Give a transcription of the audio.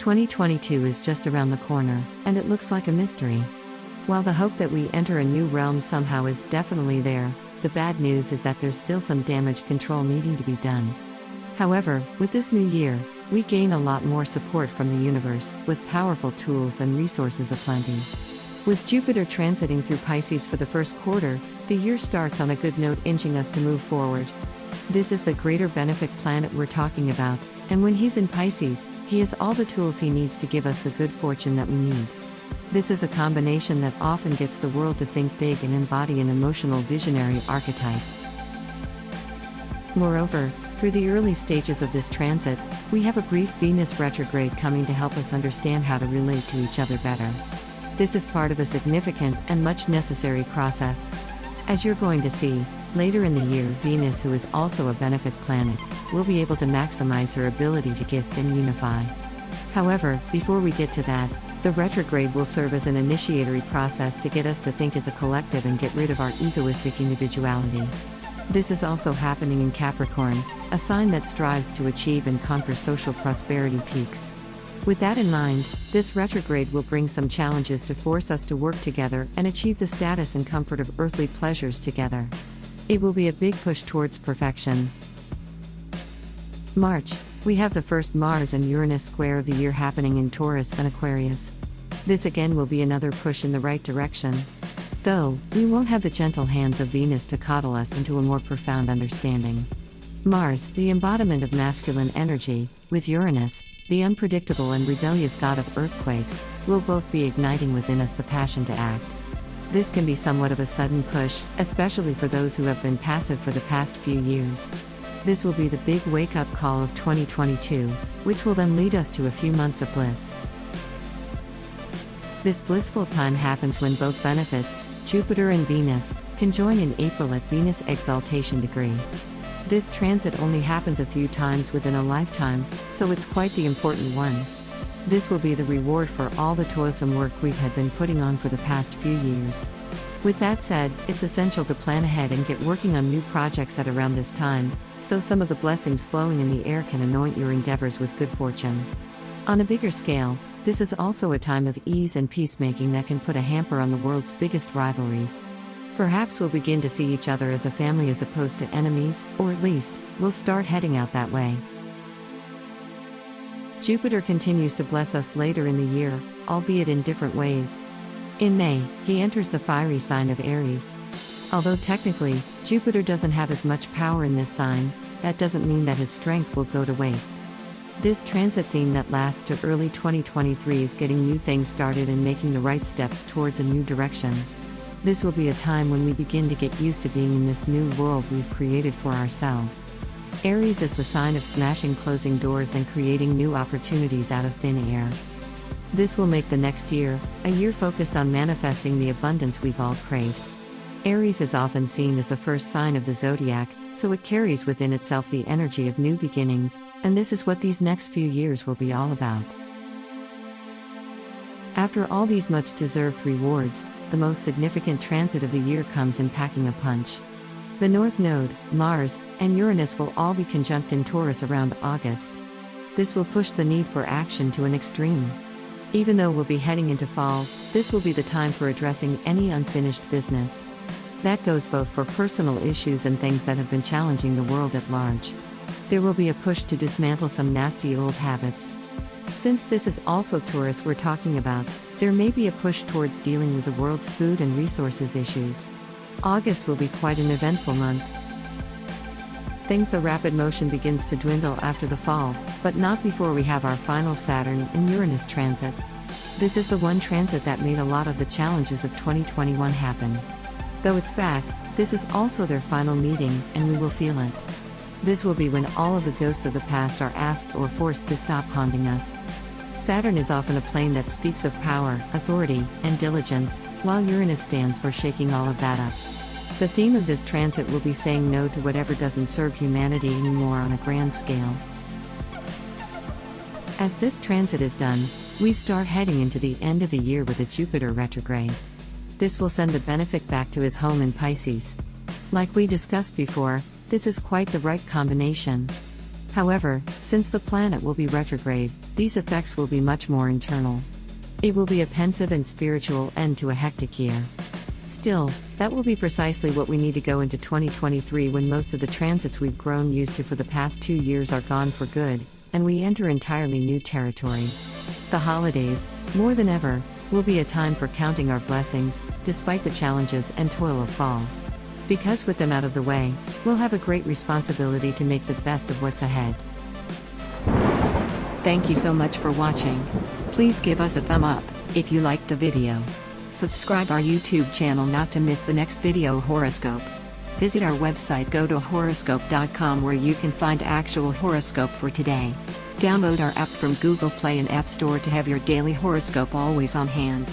2022 is just around the corner, and it looks like a mystery. While the hope that we enter a new realm somehow is definitely there, the bad news is that there's still some damage control needing to be done. However, with this new year, we gain a lot more support from the universe, with powerful tools and resources aplenty. With Jupiter transiting through Pisces for the first quarter, the year starts on a good note, inching us to move forward. This is the greater benefic planet we're talking about, and when he's in Pisces, he has all the tools he needs to give us the good fortune that we need. This is a combination that often gets the world to think big and embody an emotional visionary archetype. Moreover, through the early stages of this transit, we have a brief Venus retrograde coming to help us understand how to relate to each other better. This is part of a significant and much necessary process. As you're going to see, later in the year, Venus, who is also a benefic planet, will be able to maximize her ability to gift and unify. However, before we get to that, the retrograde will serve as an initiatory process to get us to think as a collective and get rid of our egoistic individuality. This is also happening in Capricorn, a sign that strives to achieve and conquer social prosperity peaks. With that in mind, this retrograde will bring some challenges to force us to work together and achieve the status and comfort of earthly pleasures together. It will be a big push towards perfection. March, we have the first Mars and Uranus square of the year happening in Taurus and Aquarius. This again will be another push in the right direction. Though, we won't have the gentle hands of Venus to coddle us into a more profound understanding. Mars, the embodiment of masculine energy, with Uranus, the unpredictable and rebellious god of earthquakes, will both be igniting within us the passion to act. This can be somewhat of a sudden push, especially for those who have been passive for the past few years. This will be the big wake-up call of 2022, which will then lead us to a few months of bliss. This blissful time happens when both benefits, Jupiter and Venus, conjoin in April at Venus exaltation degree. This transit only happens a few times within a lifetime, so it's quite the important one. This will be the reward for all the toilsome work we've had been putting on for the past few years. With that said, it's essential to plan ahead and get working on new projects at around this time, so some of the blessings flowing in the air can anoint your endeavors with good fortune. On a bigger scale, this is also a time of ease and peacemaking that can put a hamper on the world's biggest rivalries. Perhaps we'll begin to see each other as a family as opposed to enemies, or at least, we'll start heading out that way. Jupiter continues to bless us later in the year, albeit in different ways. In May, he enters the fiery sign of Aries. Although technically, Jupiter doesn't have as much power in this sign, that doesn't mean that his strength will go to waste. This transit theme that lasts to early 2023 is getting new things started and making the right steps towards a new direction. This will be a time when we begin to get used to being in this new world we've created for ourselves. Aries is the sign of smashing closing doors and creating new opportunities out of thin air. This will make the next year a year focused on manifesting the abundance we've all craved. Aries is often seen as the first sign of the Zodiac, so it carries within itself the energy of new beginnings, and this is what these next few years will be all about. After all these much-deserved rewards, the most significant transit of the year comes in packing a punch. The North Node, Mars, and Uranus will all be conjunct in Taurus around August. This will push the need for action to an extreme. Even though we'll be heading into fall, this will be the time for addressing any unfinished business. That goes both for personal issues and things that have been challenging the world at large. There will be a push to dismantle some nasty old habits. Since this is also Taurus we're talking about, there may be a push towards dealing with the world's food and resources issues. August will be quite an eventful month. The rapid motion begins to dwindle after the fall, but not before we have our final Saturn and Uranus transit. This is the one transit that made a lot of the challenges of 2021 happen. Though it's back, this is also their final meeting, and we will feel it. This will be when all of the ghosts of the past are asked or forced to stop haunting us. Saturn is often a plane that speaks of power, authority, and diligence, while Uranus stands for shaking all of that up. The theme of this transit will be saying no to whatever doesn't serve humanity anymore on a grand scale. As this transit is done, we start heading into the end of the year with a Jupiter retrograde. This will send the benefic back to his home in Pisces. Like we discussed before, this is quite the right combination. However, since the planet will be retrograde, these effects will be much more internal. It will be a pensive and spiritual end to a hectic year. Still, that will be precisely what we need to go into 2023, when most of the transits we've grown used to for the past 2 years are gone for good, and we enter entirely new territory. The holidays, more than ever, will be a time for counting our blessings, despite the challenges and toil of fall. Because with them out of the way, we'll have a great responsibility to make the best of what's ahead. Thank you so much for watching. Please give us a thumb up if you liked the video. Subscribe our YouTube channel not to miss the next video horoscope. Visit our website, go to horoscope.com, where you can find actual horoscope for today. Download our apps from Google Play and App Store to have your daily horoscope always on hand.